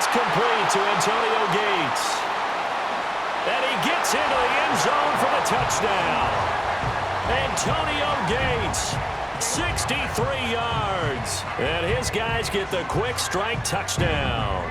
It's complete to Antonio Gates. And he gets into the end zone for the touchdown. Antonio Gates, 63 yards. And his guys get the quick strike touchdown.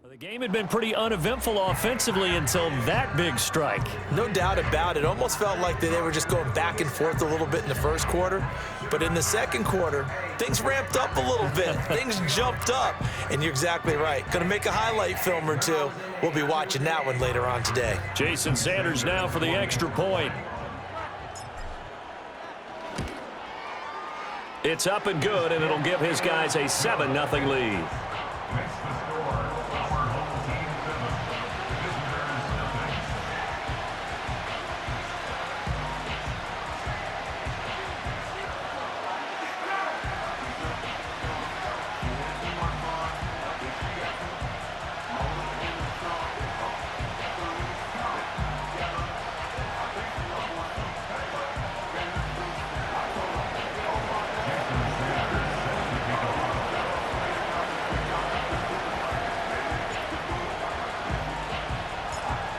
The game had been pretty uneventful offensively until that big strike. No doubt about it. Almost felt like they were just going back and forth a little bit in the first quarter. But in the second quarter, things ramped up a little bit. Things jumped up. And you're exactly right. Going to make a highlight film or two. We'll be watching that one later on today. Jason Sanders now for the extra point. It's up and good, and it'll give his guys a 7-0 lead.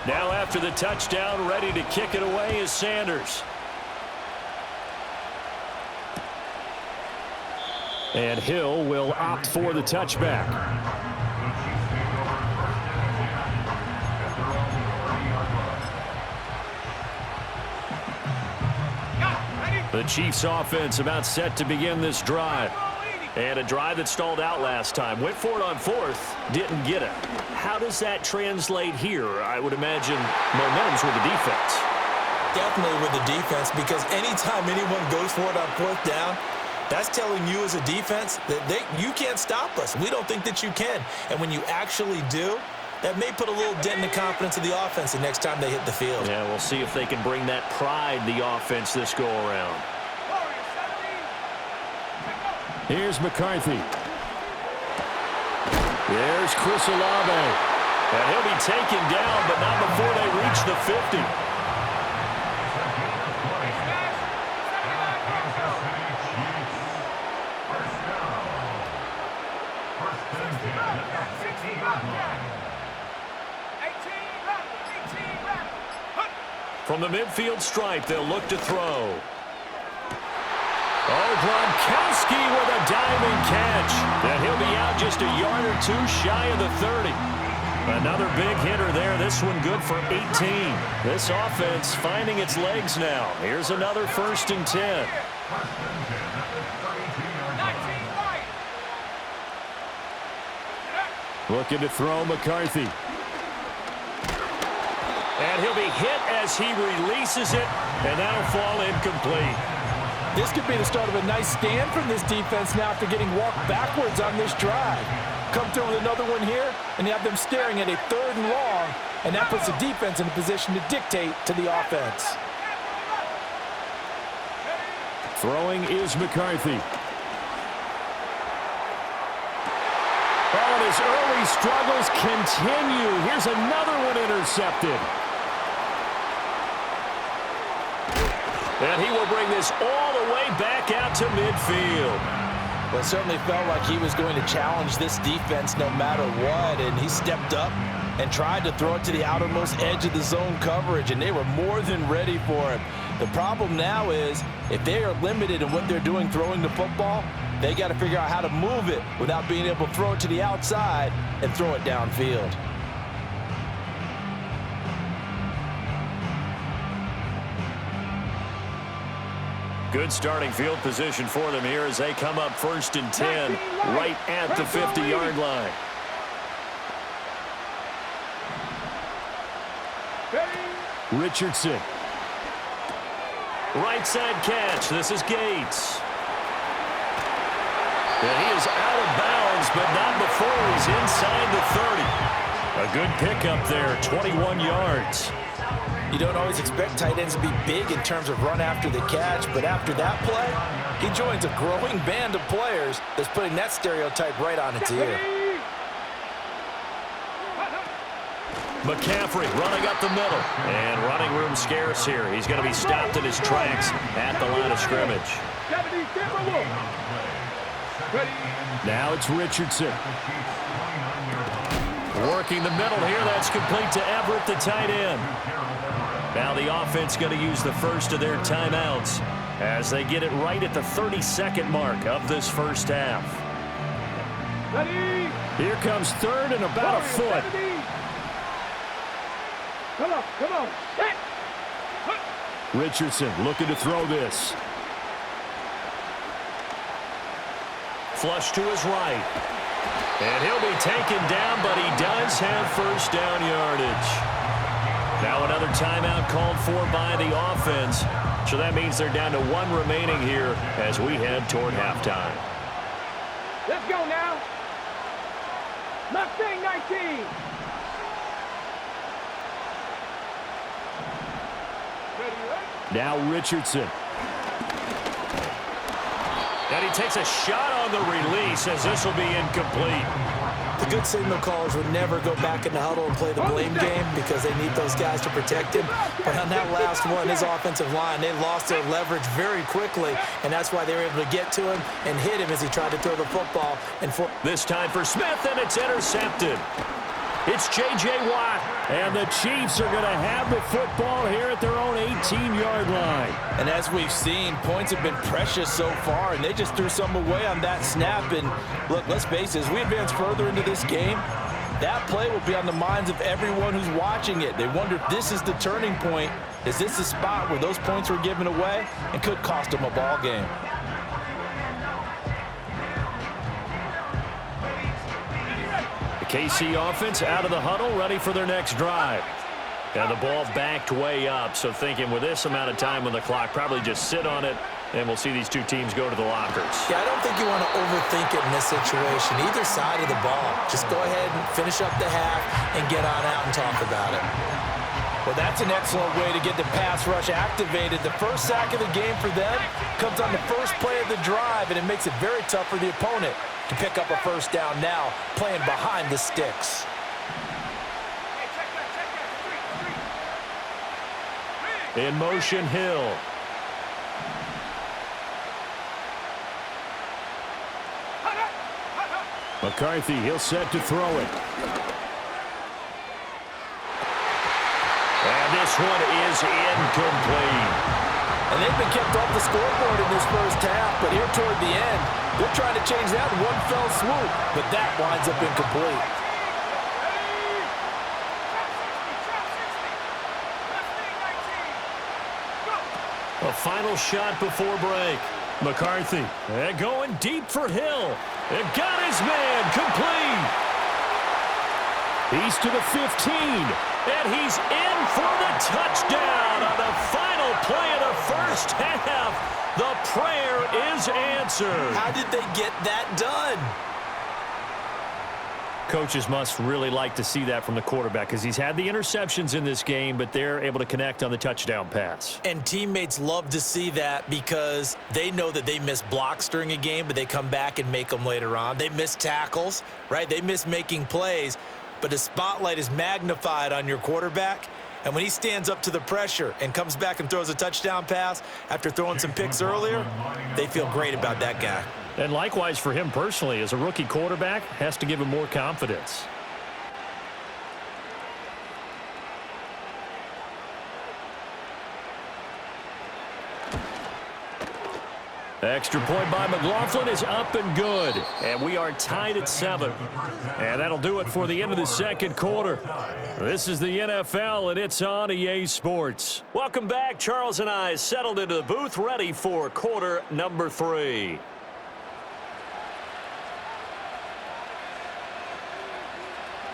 Now after the touchdown, ready to kick it away is Sanders. And Hill will opt for the touchback. The Chiefs offense about set to begin this drive. And a drive that stalled out last time. Went for it on fourth, didn't get it. How does that translate here? I would imagine momentum's with the defense. Definitely with the defense, because anytime anyone goes for it on fourth down, that's telling you as a defense that you can't stop us. We don't think that you can. And when you actually do, that may put a little dent in the confidence of the offense the next time they hit the field. Yeah, we'll see if they can bring that pride the offense this go-around. Here's McCarthy. There's Chris Olave. And he'll be taken down, but not before they reach the 50. From the midfield stripe, they'll look to throw. Oh, Gronkowski with a diving catch. And he'll be out just a yard or two shy of the 30. Another big hitter there. This one good for 18. This offense finding its legs now. Here's another 1st and 10. Looking to throw McCarthy. And he'll be hit as he releases it. And that'll fall incomplete. This could be the start of a nice stand from this defense now after getting walked backwards on this drive. Come through with another one here, and you have them staring at a 3rd and long, and that puts the defense in a position to dictate to the offense. Throwing is McCarthy. Oh, and his early struggles continue. Here's another one intercepted. And he will bring this all the way back out to midfield. Well, it certainly felt like he was going to challenge this defense no matter what, and he stepped up and tried to throw it to the outermost edge of the zone coverage, and they were more than ready for him. The problem now is if they are limited in what they're doing throwing the football, they got to figure out how to move it without being able to throw it to the outside and throw it downfield. Good starting field position for them here as they come up 1st and 10 right at the 50-yard line. Richardson. Right side catch. This is Gates. And he is out of bounds, but not before he's inside the 30. A good pickup there, 21 yards. You don't always expect tight ends to be big in terms of run after the catch, but after that play, he joins a growing band of players that's putting that stereotype right on its ear. McCaffrey running up the middle. And running room scarce here. He's going to be stopped in his tracks at the line of scrimmage. Now it's Richardson. Working the middle here. That's complete to Everett, the tight end. Now the offense going to use the first of their timeouts as they get it right at the 32nd mark of this first half. Here comes 3rd and about a foot. Come on. Richardson looking to throw this. Flush to his right. And he'll be taken down, but he does have first down yardage. Now another timeout called for by the offense. So that means they're down to 1 remaining here as we head toward halftime. Let's go now. Mustang 19. Now Richardson. And he takes a shot on the release as this will be incomplete. The good signal callers would never go back in the huddle and play the blame game because they need those guys to protect him. But on that last one, his offensive line, they lost their leverage very quickly, and that's why they were able to get to him and hit him as he tried to throw the football. And this time for Smith, and it's intercepted. It's J.J. Watt. And the Chiefs are going to have the football here at their own 18-yard line. And as we've seen, points have been precious so far, and they just threw some away on that snap. And look, let's face it, as we advance further into this game, that play will be on the minds of everyone who's watching it. They wonder if this is the turning point. Is this the spot where those points were given away and could cost them a ball game? KC offense out of the huddle, ready for their next drive. And the ball backed way up, so thinking with this amount of time on the clock, probably just sit on it, and we'll see these two teams go to the lockers. Yeah, I don't think you want to overthink it in this situation. Either side of the ball. Just go ahead and finish up the half and get on out and talk about it. Well, that's an excellent way to get the pass rush activated. The first sack of the game for them comes on the first play of the drive, and it makes it very tough for the opponent to pick up a first down now, playing behind the sticks. In motion, Hill. McCarthy, he'll set to throw it. And this one is incomplete. And they've been kept off the scoreboard in this first half, but here toward the end, they're trying to change that in one fell swoop, but that winds up incomplete. A final shot before break. McCarthy going deep for Hill. It got his man complete. He's to the 15. And he's in for the touchdown on the final play of the first half. The prayer is answered. How did they get that done? Coaches must really like to see that from the quarterback because he's had the interceptions in this game, but they're able to connect on the touchdown pass. And teammates love to see that because they know that they miss blocks during a game, but they come back and make them later on. They miss tackles, right? They miss making plays, but the spotlight is magnified on your quarterback. And when he stands up to the pressure and comes back and throws a touchdown pass after throwing some picks earlier, they feel great about that guy. And likewise for him personally, as a rookie quarterback, has to give him more confidence. Extra point by McLaughlin is up and good. And we are tied at 7. And that'll do it for the end of the second quarter. This is the NFL, and it's on EA Sports. Welcome back. Charles and I settled into the booth, ready for quarter number 3.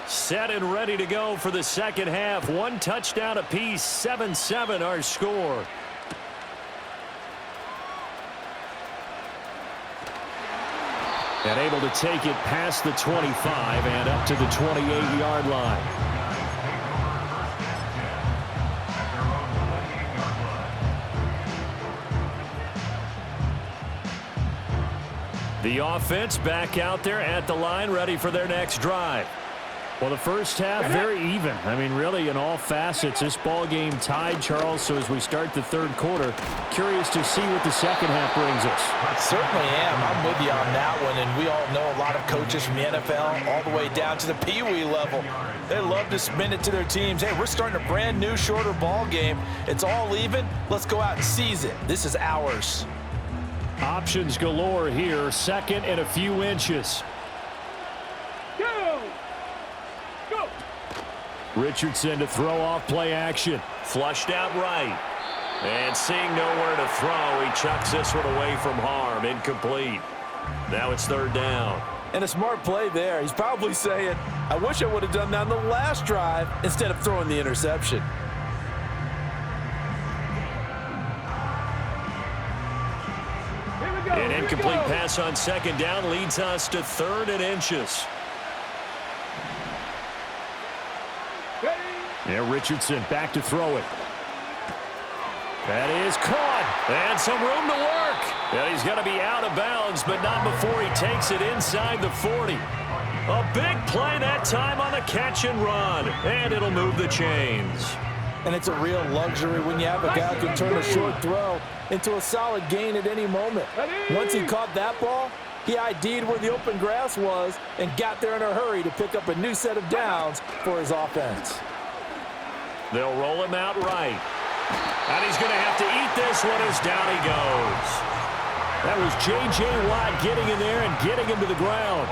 Set and ready to go for the second half. 1 touchdown apiece, 7-7 our score. And able to take it past the 25 and up to the 28-yard line. The offense back out there at the line, ready for their next drive. Well, the first half, very even. I mean, really, in all facets, this ball game tied, Charles. So as we start the third quarter, curious to see what the second half brings us. I certainly am. I'm with you on that one. And we all know a lot of coaches from the NFL all the way down to the Pee-wee level. They love to spin it to their teams. Hey, we're starting a brand new, shorter ball game. It's all even. Let's go out and seize it. This is ours. Options galore here. Second and a few inches. Richardson to throw off play action. Flushed out right. And seeing nowhere to throw, he chucks this one away from harm. Incomplete. Now it's third down. And a smart play there. He's probably saying, I wish I would have done that on the last drive instead of throwing the interception. An incomplete pass on second down leads us to 3rd and inches. Yeah, Richardson back to throw it. That is caught. And some room to work. And he's going to be out of bounds, but not before he takes it inside the 40. A big play that time on the catch and run. And it'll move the chains. And it's a real luxury when you have a guy who can turn a short throw into a solid gain at any moment. Once he caught that ball, he ID'd where the open grass was and got there in a hurry to pick up a new set of downs for his offense. They'll roll him out right. And he's going to have to eat this one as down he goes. That was J.J. Watt getting in there and getting him to the ground.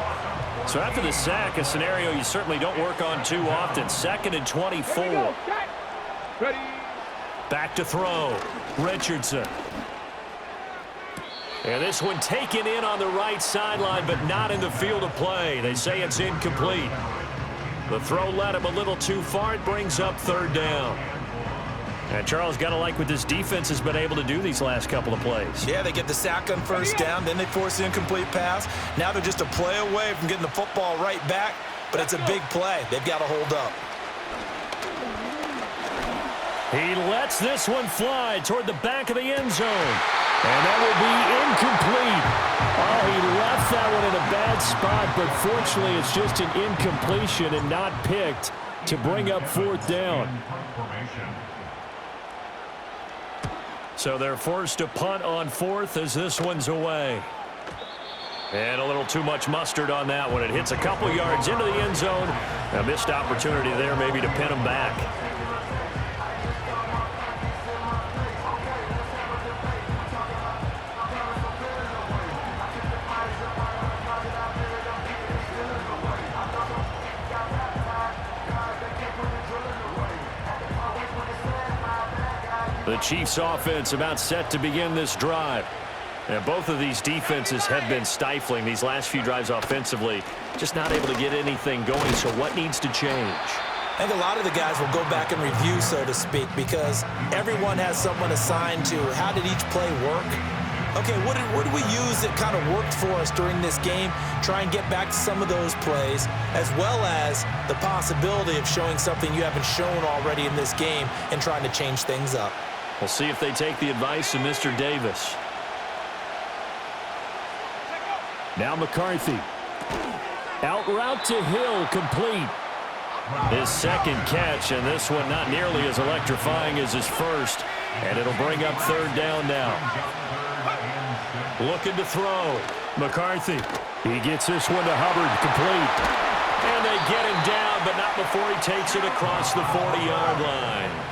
So after the sack, a scenario you certainly don't work on too often. 2nd and 24. Back to throw. Richardson. And this one taken in on the right sideline, but not in the field of play. They say it's incomplete. The throw led him a little too far. It brings up 3rd down. And Charles, got to like what this defense has been able to do these last couple of plays. Yeah, they get the sack on first down, then they force the incomplete pass. Now they're just a play away from getting the football right back, but it's a big play. They've got to hold up. He lets this one fly toward the back of the end zone. And that will be incomplete. Oh, he left that one in a bad spot, but fortunately it's just an incompletion and not picked to bring up 4th down. So they're forced to punt on 4th as this one's away. And a little too much mustard on that one. It hits a couple yards into the end zone. A missed opportunity there maybe to pin him back. The Chiefs offense about set to begin this drive. And both of these defenses have been stifling these last few drives offensively. Just not able to get anything going. So what needs to change? I think a lot of the guys will go back and review, so to speak, because everyone has someone assigned to how did each play work. Okay, what did we use that kind of worked for us during this game? Try and get back to some of those plays, as well as the possibility of showing something you haven't shown already in this game and trying to change things up. We'll see if they take the advice of Mr. Davis. Now McCarthy. Out route to Hill, complete. His second catch, and this one not nearly as electrifying as his first. And it'll bring up 3rd down now. Looking to throw. McCarthy. He gets this one to Hubbard, complete. And they get him down, but not before he takes it across the 40-yard line.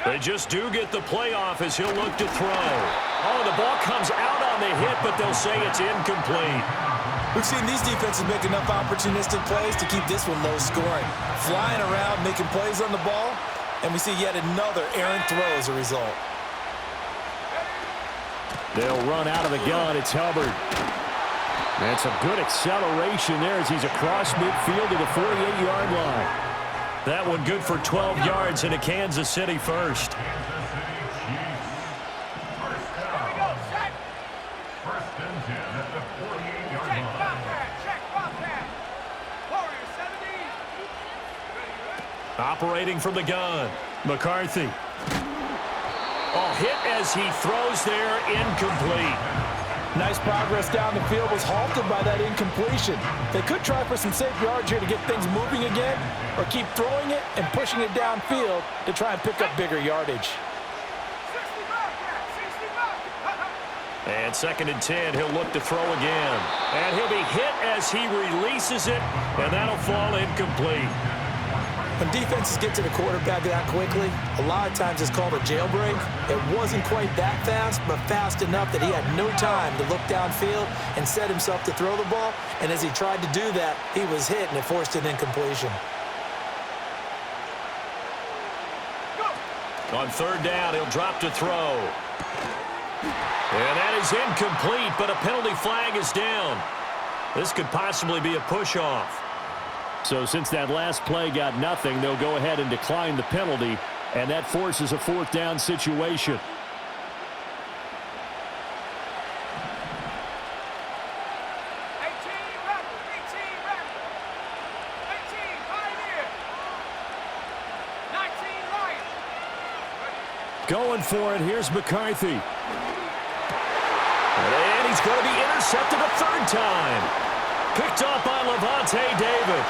They just do get the playoff as he'll look to throw. Oh, the ball comes out on the hit, but they'll say it's incomplete. We've seen these defenses make enough opportunistic plays to keep this one low scoring. Flying around, making plays on the ball, and we see yet another errant throw as a result. They'll run out of the gun. It's Hubbard. And some good acceleration there as he's across midfield to the 48-yard line. That one good for 12 yards and a Kansas City first. Operating from the gun, McCarthy. Oh, hit as he throws there, incomplete. Nice progress down the field, was halted by that incompletion. They could try for some safe yards here to get things moving again, or keep throwing it and pushing it downfield to try and pick up bigger yardage. And 2nd and 10, he'll look to throw again. And he'll be hit as he releases it, and that'll fall incomplete. When defenses get to the quarterback that quickly, a lot of times it's called a jailbreak. It wasn't quite that fast, but fast enough that he had no time to look downfield and set himself to throw the ball. And as he tried to do that, he was hit, and it forced an incompletion. On 3rd down, he'll drop to throw. And that is incomplete, but a penalty flag is down. This could possibly be a push-off. So since that last play got nothing, they'll go ahead and decline the penalty, and that forces a 4th down situation. Going for it, here's McCarthy. And he's going to be intercepted a 3rd time. Picked off by Levante David.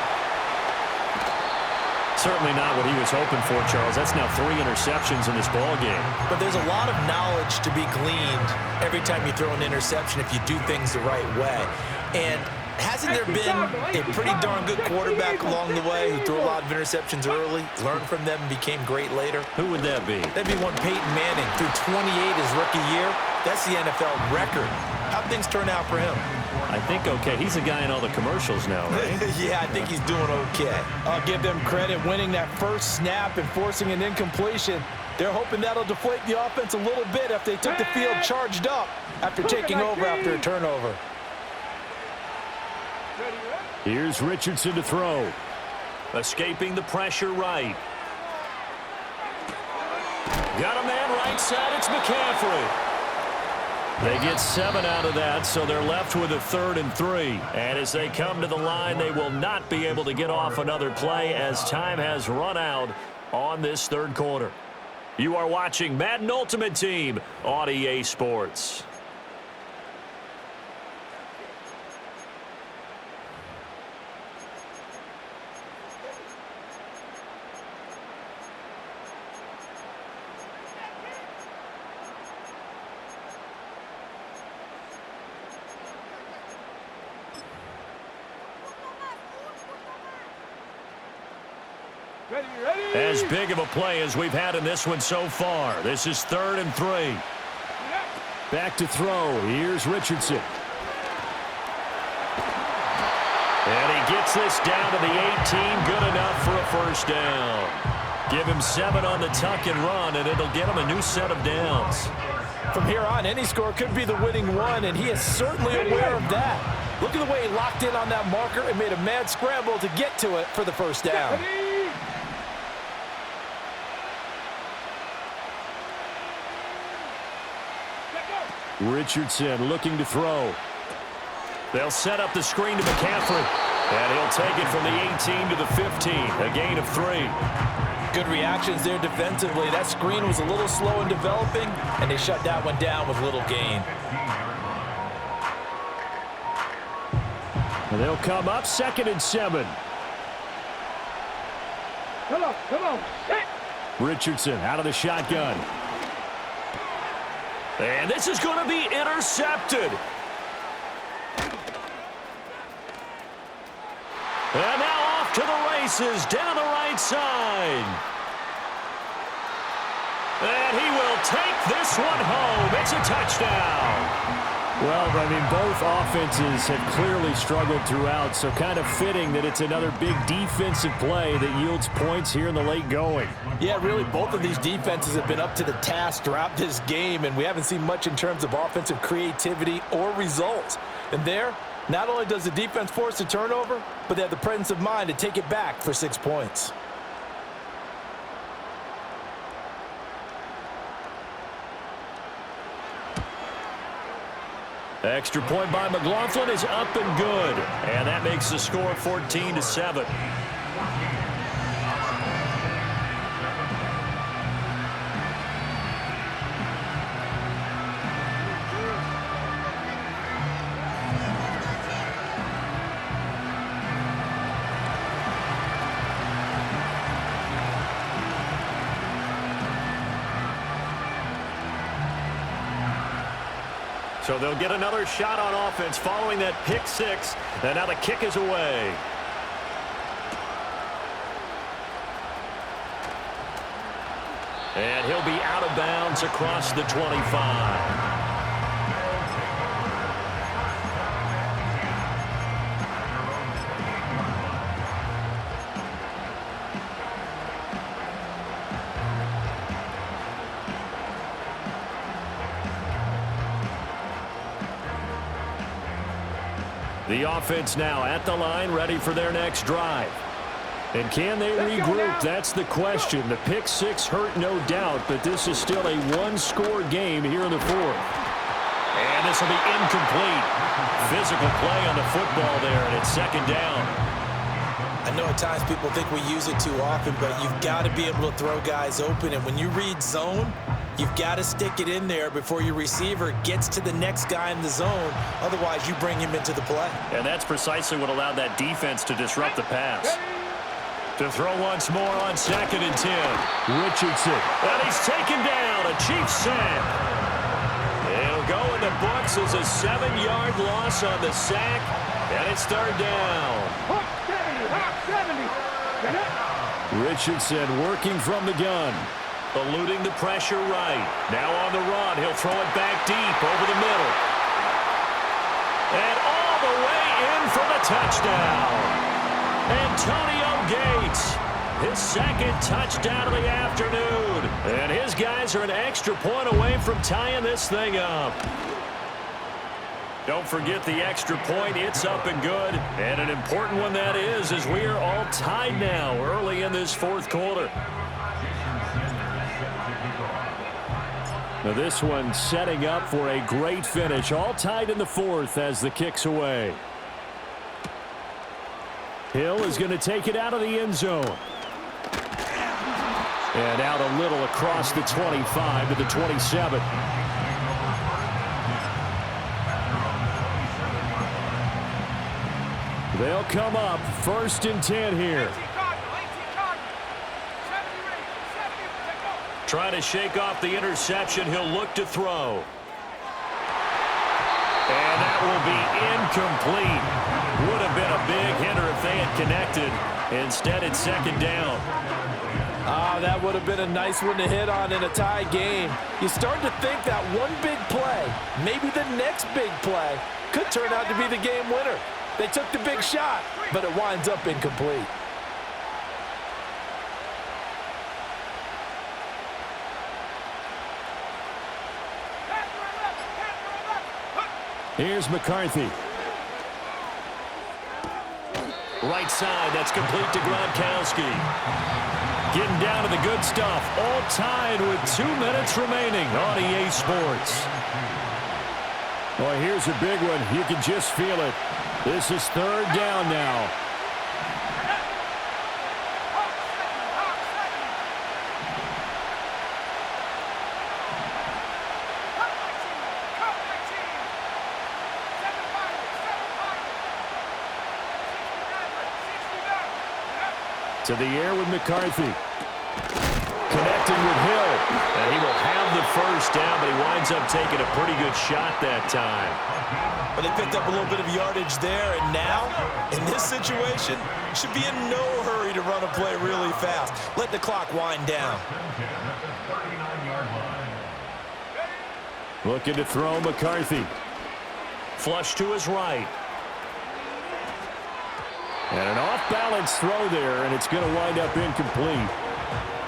Certainly not what he was hoping for, Charles. That's now 3 interceptions in this ball game. But there's a lot of knowledge to be gleaned every time you throw an interception if you do things the right way. And hasn't there been a pretty darn good quarterback along the way who threw a lot of interceptions early, learned from them, and became great later? Who would that be? That'd be one Peyton Manning. Threw 28 his rookie year. That's the NFL record. How'd things turn out for him? I think okay. He's a guy in all the commercials now, right? Yeah, I think he's doing okay. I'll give them credit winning that first snap and forcing an incompletion. They're hoping that'll deflate the offense a little bit after they took the field charged up after taking over after a turnover. Here's Richardson to throw. Escaping the pressure right. Got a man right side. It's McCaffrey. They get 7 out of that, so they're left with a 3rd and 3. And as they come to the line, they will not be able to get off another play as time has run out on this 3rd quarter. You are watching Madden Ultimate Team on EA Sports. As big of a play as we've had in this one so far. This is 3rd and 3. Back to throw. Here's Richardson. And he gets this down to the 18. Good enough for a 1st down. Give him 7 on the tuck and run, and it'll get him a new set of downs. From here on, any score could be the winning one, and he is certainly aware of that. Look at the way he locked in on that marker and made a mad scramble to get to it for the 1st down. Richardson looking to throw. They'll set up the screen to McCaffrey. And he'll take it from the 18 to the 15. A gain of 3. Good reactions there defensively. That screen was a little slow in developing, and they shut that one down with little gain. And they'll come up 2nd and 7. Come on. Set. Richardson out of the shotgun. And this is going to be intercepted. And now off to the races down the right side. And he will take this one home. It's a touchdown. Well, I mean, both offenses have clearly struggled throughout, so kind of fitting that it's another big defensive play that yields points here in the late going. Yeah, really, both of these defenses have been up to the task throughout this game, and we haven't seen much in terms of offensive creativity or results. And there, not only does the defense force a turnover, but they have the presence of mind to take it back for 6 points. Extra point by McLaughlin is up and good. And that makes the score 14-7. So they'll get another shot on offense following that pick six. And now the kick is away. And he'll be out of bounds across the 25. The offense now at the line, ready for their next drive. And can they regroup? That's the question. The pick six hurt, no doubt, but this is still a one-score game here in the fourth. And this will be incomplete. Physical play on the football there, and it's second down. I know at times people think we use it too often, but you've got to be able to throw guys open. And when you read zone, you've got to stick it in there before your receiver gets to the next guy in the zone. Otherwise, you bring him into the play. And that's precisely what allowed that defense to disrupt the pass. To throw once more on 2nd and 10. Richardson. And he's taken down. A Chiefs sack. It'll go in the books as a 7-yard loss on the sack. And it's third down. Richardson working from the gun. Eluding the pressure right. Now on the run. He'll throw it back deep over the middle. And all the way in for the touchdown. Antonio Gates, his second touchdown of the afternoon. And his guys are an extra point away from tying this thing up. Don't forget the extra point. It's up and good. And an important one that is, as we are all tied now early in this fourth quarter. Now this one setting up for a great finish. All tied in the fourth as the kick's away. Hill is going to take it out of the end zone. And out a little across the 25 to the 27. They'll come up 1st and 10 here. Trying to shake off the interception. He'll look to throw. And that will be incomplete. Would have been a big hitter if they had connected. Instead, it's second down. That would have been a nice one to hit on in a tie game. You start to think that one big play, maybe the next big play, could turn out to be the game winner. They took the big shot, but it winds up incomplete. Here's McCarthy. Right side, that's complete to Gronkowski. Getting down to the good stuff. All tied with 2 minutes remaining on EA Sports. Well, here's a big one. You can just feel it. This is third down now. To the air with McCarthy. Connecting with Hill. And he will have the first down, but he winds up taking a pretty good shot that time. But they picked up a little bit of yardage there, and now, in this situation, should be in no hurry to run a play really fast. Let the clock wind down. Looking to throw McCarthy. Flush to his right. And an off-balance throw there, and it's going to wind up incomplete.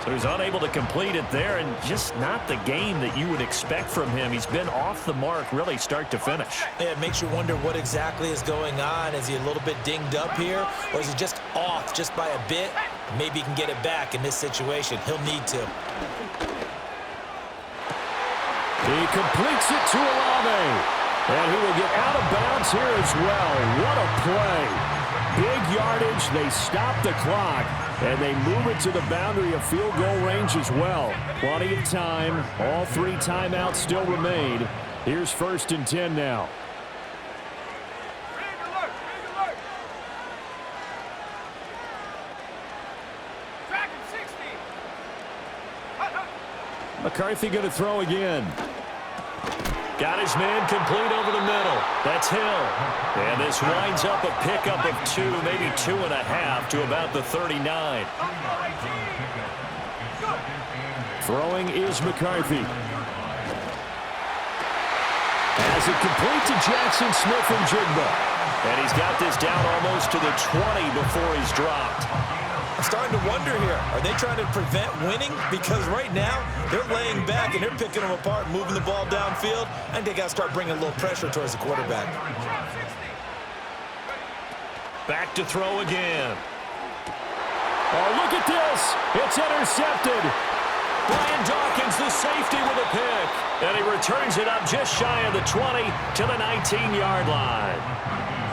So he's unable to complete it there, and just not the game that you would expect from him. He's been off the mark really start to finish. Yeah, it makes you wonder what exactly is going on. Is he a little bit dinged up here, or is he just off just by a bit? Maybe he can get it back in this situation. He'll need to. He completes it to Olave. And he will get out of bounds here as well. What a play. Big yardage. They stop the clock, and they move it to the boundary of field goal range as well. Plenty of time. All 3 timeouts still remain. Here's 1st and 10 now. McCarthy going to throw again. Got his man complete over the middle. That's Hill. And this winds up a pickup of 2, maybe 2.5 to about the 39. Throwing is McCarthy. As it complete to Jackson Smith and Jigba. And he's got this down almost to the 20 before he's dropped. I'm starting to wonder here, are they trying to prevent winning? Because right now, they're laying back and they're picking them apart, moving the ball downfield. I think they got to start bringing a little pressure towards the quarterback. Back to throw again. Oh, look at this. It's intercepted. Brian Dawkins, the safety, with a pick. And he returns it up just shy of the 20 to the 19-yard line.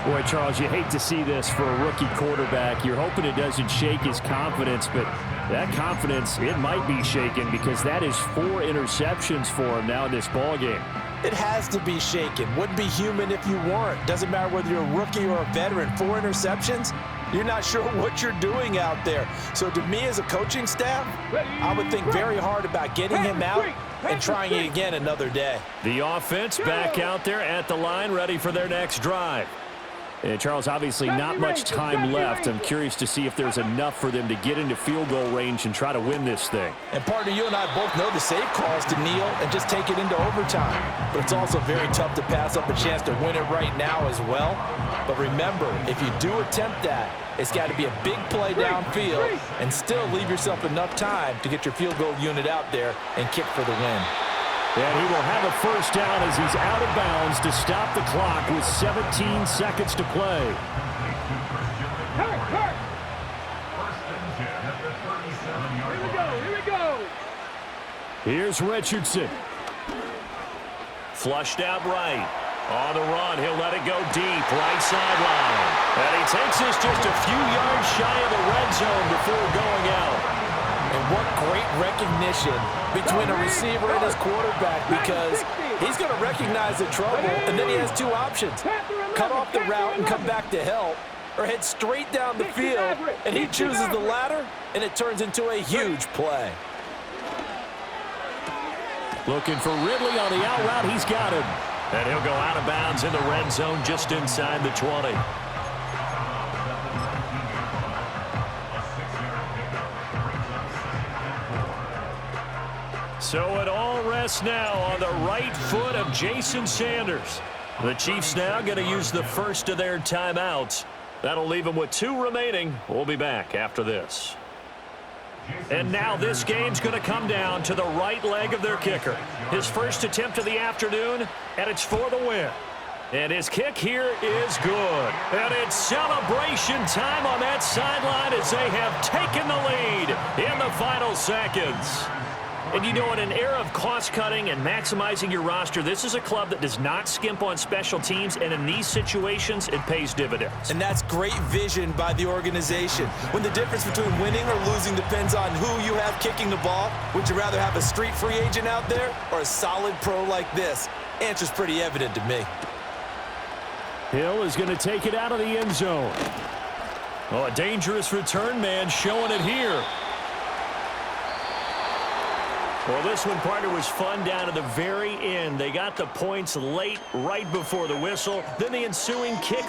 Boy, Charles, you hate to see this for a rookie quarterback. You're hoping it doesn't shake his confidence, but that confidence, it might be shaken because that is 4 interceptions for him now in this ballgame. It has to be shaken. Wouldn't be human if you weren't. Doesn't matter whether you're a rookie or a veteran. 4 interceptions, you're not sure what you're doing out there. So to me as a coaching staff, I would think very hard about getting him out and trying it again another day. The offense back out there at the line, ready for their next drive. And Charles, obviously not much time left. I'm curious to see if there's enough for them to get into field goal range and try to win this thing. And partner, you and I both know the safe calls to kneel and just take it into overtime. But it's also very tough to pass up a chance to win it right now as well. But remember, if you do attempt that, it's got to be a big play downfield and still leave yourself enough time to get your field goal unit out there and kick for the win. And he will have a first down as he's out of bounds to stop the clock with 17 seconds to play. Here we go. Here's Richardson. Flushed out right. On the run, he'll let it go deep, right sideline. And he takes this just a few yards shy of the red zone before going out. And what great recognition between a receiver and his quarterback, because he's going to recognize the trouble, and then he has 2 options. Cut off the route and come back to help, or head straight down the field, and he chooses the latter, and it turns into a huge play. Looking for Ridley on the out route. He's got him. And he'll go out of bounds in the red zone just inside the 20. So it all rests now on the right foot of Jason Sanders. The Chiefs now going to use the first of their timeouts. That'll leave them with 2 remaining. We'll be back after this. And now this game's going to come down to the right leg of their kicker. His first attempt of the afternoon, and it's for the win. And his kick here is good. And it's celebration time on that sideline as they have taken the lead in the final seconds. And you know, in an era of cost-cutting and maximizing your roster, this is a club that does not skimp on special teams, and in these situations, it pays dividends. And that's great vision by the organization. When the difference between winning or losing depends on who you have kicking the ball, would you rather have a street free agent out there or a solid pro like this? Answer's pretty evident to me. Hill is going to take it out of the end zone. Oh, a dangerous return man showing it here. Well, this one, partner, was fun down to the very end. They got the points late, right before the whistle. Then the ensuing kick